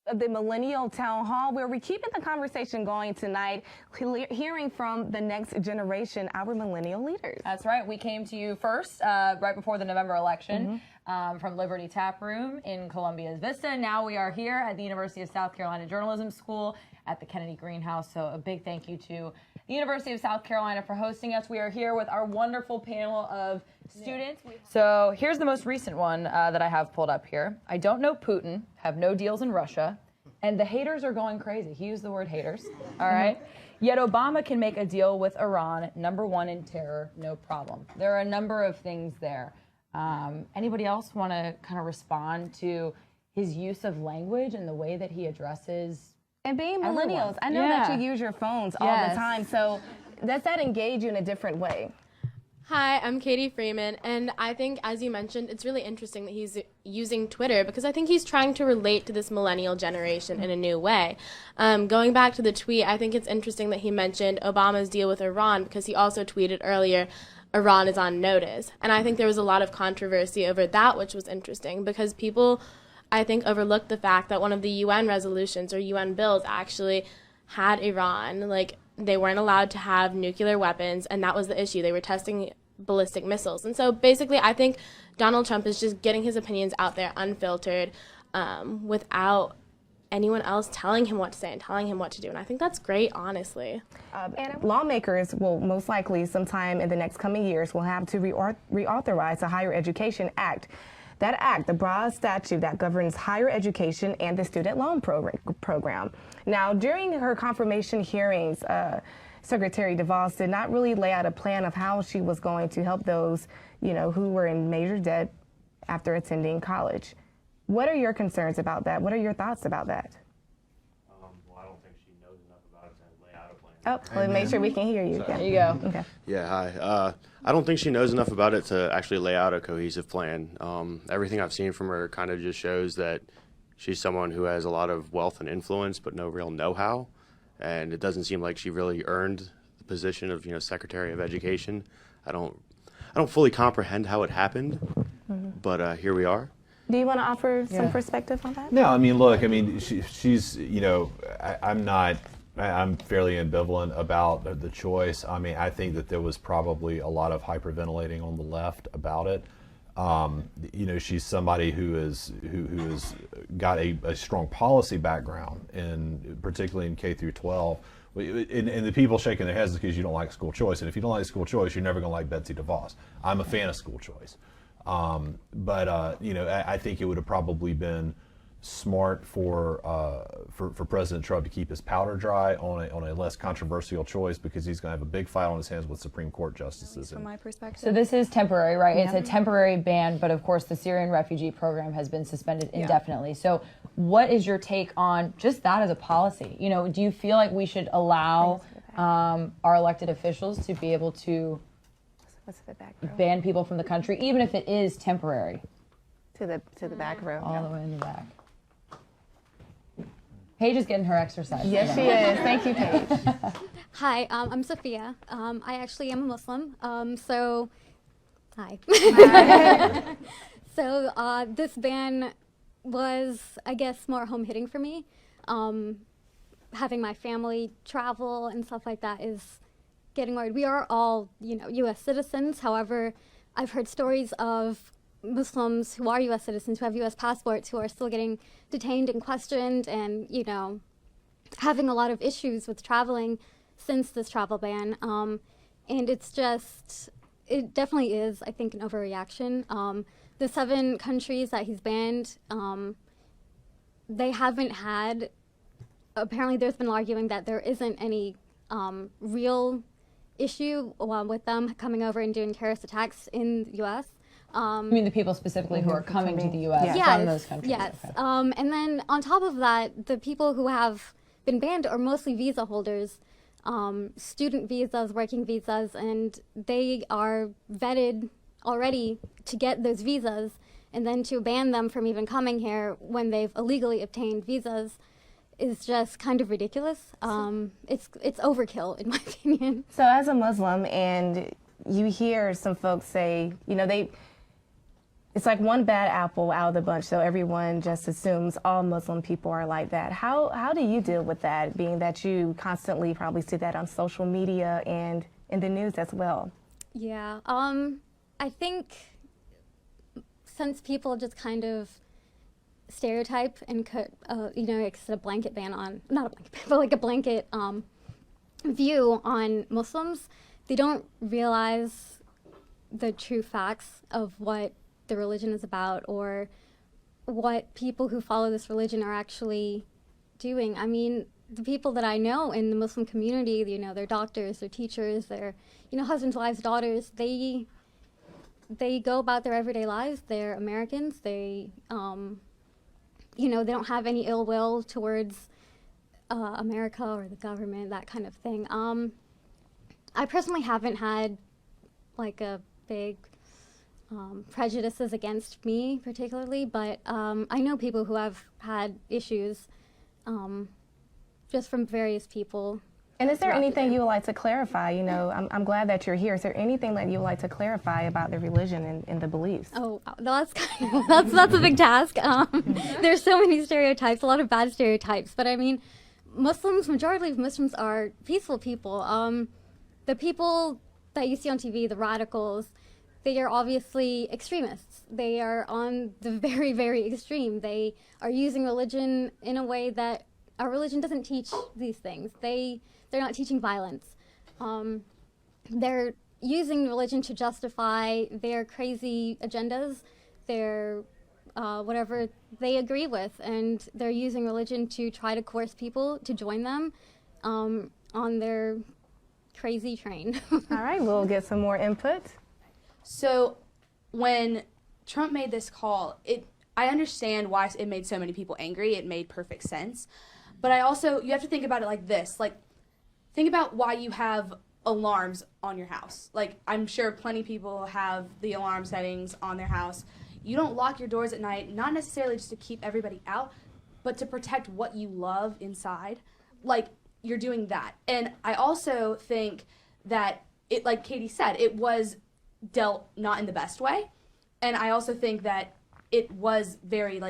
of the Millennial Town Hall, where we're keeping the conversation going tonight, hearing from the next generation, our millennial leaders. That's right. We came to you first, right before the November election, from Liberty Tap Room in Columbia's Vista. Now we are here at the University of South Carolina Journalism School at the Kennedy Greenhouse. So a big thank you to the University of South Carolina for hosting us. We are here with our wonderful panel of students. So here's the most recent one that I have pulled up here. I don't know Putin, have no deals in Russia, and the haters are going crazy. He used the word haters, all right? Yet Obama can make a deal with Iran, #1 in terror, no problem. There are a number of things there. Anybody else want to kind of respond to his use of language and the way that he addresses and being everyone? Millennials? I know that you use your phones all the time, so does that engage you in a different way? Hi, I'm Katie Freeman, and I think, as you mentioned, it's really interesting that he's using Twitter because I think he's trying to relate to this millennial generation in a new way. Going back to the tweet, I think it's interesting that he mentioned Obama's deal with Iran because he also tweeted earlier, Iran is on notice. And I think there was a lot of controversy over that, which was interesting because people, I think, overlooked the fact that one of the UN resolutions or UN bills actually had Iran, like, they weren't allowed to have nuclear weapons, and that was the issue. They were testing ballistic missiles. And so basically, I think Donald Trump is just getting his opinions out there unfiltered without anyone else telling him what to say and telling him what to do. And I think that's great, honestly. And lawmakers will most likely sometime in the next coming years will have to reauthorize the Higher Education Act. That act, the broad statute that governs higher education and the student loan program. Now, during her confirmation hearings, Secretary DeVos did not really lay out a plan of how she was going to help those, who were in major debt after attending college. What are your concerns about that? What are your thoughts about that? Well, I don't think she knows enough about it to lay out a plan. Oh, well, make sure we can hear you. There you go. Okay. Yeah, hi. I don't think she knows enough about it to actually lay out a cohesive plan. Everything I've seen from her kind of just shows that she's someone who has a lot of wealth and influence, but no real know-how. And it doesn't seem like she really earned the position of, Secretary of Education. I don't fully comprehend how it happened, but here we are. Do you want to offer some perspective on that? No, I mean, look, she's, I'm fairly ambivalent about the choice. I mean, I think that there was probably a lot of hyperventilating on the left about it. She's somebody who has got a strong policy background, particularly in K through 12. And the people shaking their heads is because you don't like school choice. And if you don't like school choice, you're never going to like Betsy DeVos. I'm a fan of school choice. I think it would have probably been smart for President Trump to keep his powder dry on a less controversial choice because he's going to have a big fight on his hands with Supreme Court justices. From my perspective. So this is temporary, right? It's a temporary ban, but of course the Syrian refugee program has been suspended indefinitely. So what is your take on just that as a policy? Do you feel like we should allow our elected officials to be able to ban people from the country, even if it is temporary? To the back row. All the way in the back. Paige is getting her exercise. Yes, she is. Thank you, Paige. Hi, I'm Sophia. I actually am a Muslim. Hi. So this ban was, I guess, more home-hitting for me. Having my family travel and stuff like that is getting worried. We are all, U.S. citizens. However, I've heard stories of Muslims who are U.S. citizens, who have U.S. passports, who are still getting detained and questioned and, having a lot of issues with traveling since this travel ban. And it definitely is, I think, an overreaction. The 7 countries that he's banned, they haven't had, apparently there's been arguing that there isn't any real issue with them coming over and doing terrorist attacks in the U.S. I mean the people specifically who are coming to the U.S. from those countries. Yes. Okay. And then on top of that, the people who have been banned are mostly visa holders, student visas, working visas, and they are vetted already to get those visas, and then to ban them from even coming here when they've illegally obtained visas is just kind of ridiculous. It's overkill, in my opinion. So as a Muslim, and you hear some folks say, it's like one bad apple out of the bunch, so everyone just assumes all Muslim people are like that. How do you deal with that, being that you constantly probably see that on social media and in the news as well? Yeah, I think since people just kind of stereotype and it's a blanket ban on, not a blanket ban, but like a blanket view on Muslims, they don't realize the true facts of what the religion is about or what people who follow this religion are actually doing. I mean, the people that I know in the Muslim community, they're doctors, they're teachers, they're, husbands, wives, daughters, they go about their everyday lives. They're Americans. They, they don't have any ill will towards America or the government, that kind of thing. I personally haven't had like a big prejudices against me particularly, but I know people who have had issues just from various people. And is there anything you would like to clarify? I'm glad that you're here. Is there anything that you would like to clarify about the religion and the beliefs? Oh, that's that's a big task. There's so many stereotypes, a lot of bad stereotypes. But I mean, majority of Muslims are peaceful people. The people that you see on TV, the radicals, they are obviously extremists. They are on the very, very extreme. They are using religion in a way that our religion doesn't teach these things. They're not teaching violence. They're using religion to justify their crazy agendas, their whatever they agree with, and they're using religion to try to coerce people to join them on their crazy train. All right, we'll get some more input. So when Trump made this call, I understand why it made so many people angry. It made perfect sense. But you have to think about it like this. Like, think about why you have alarms on your house. Like, I'm sure plenty of people have the alarm settings on their house. You don't lock your doors at night, not necessarily just to keep everybody out, but to protect what you love inside. Like, you're doing that. And I also think that like Katie said, it was dealt not in the best way. And I also think that it was very,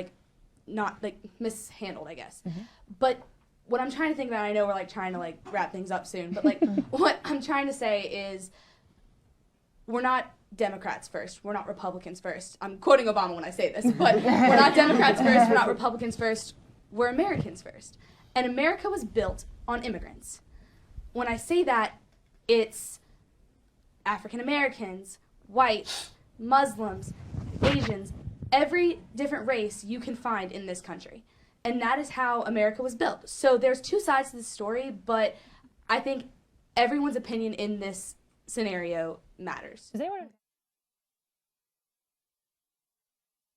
not, mishandled, I guess. Mm-hmm. But what I'm trying to think about, I know we're, trying to, wrap things up soon, but, what I'm trying to say is we're not Democrats first. We're not Republicans first. I'm quoting Obama when I say this, but we're not Democrats first. We're not Republicans first. We're Americans first. And America was built on immigrants. When I say that, it's African Americans, whites, Muslims, Asians, every different race you can find in this country. And that is how America was built. So there's two sides to the story, but I think everyone's opinion in this scenario matters. Does anyone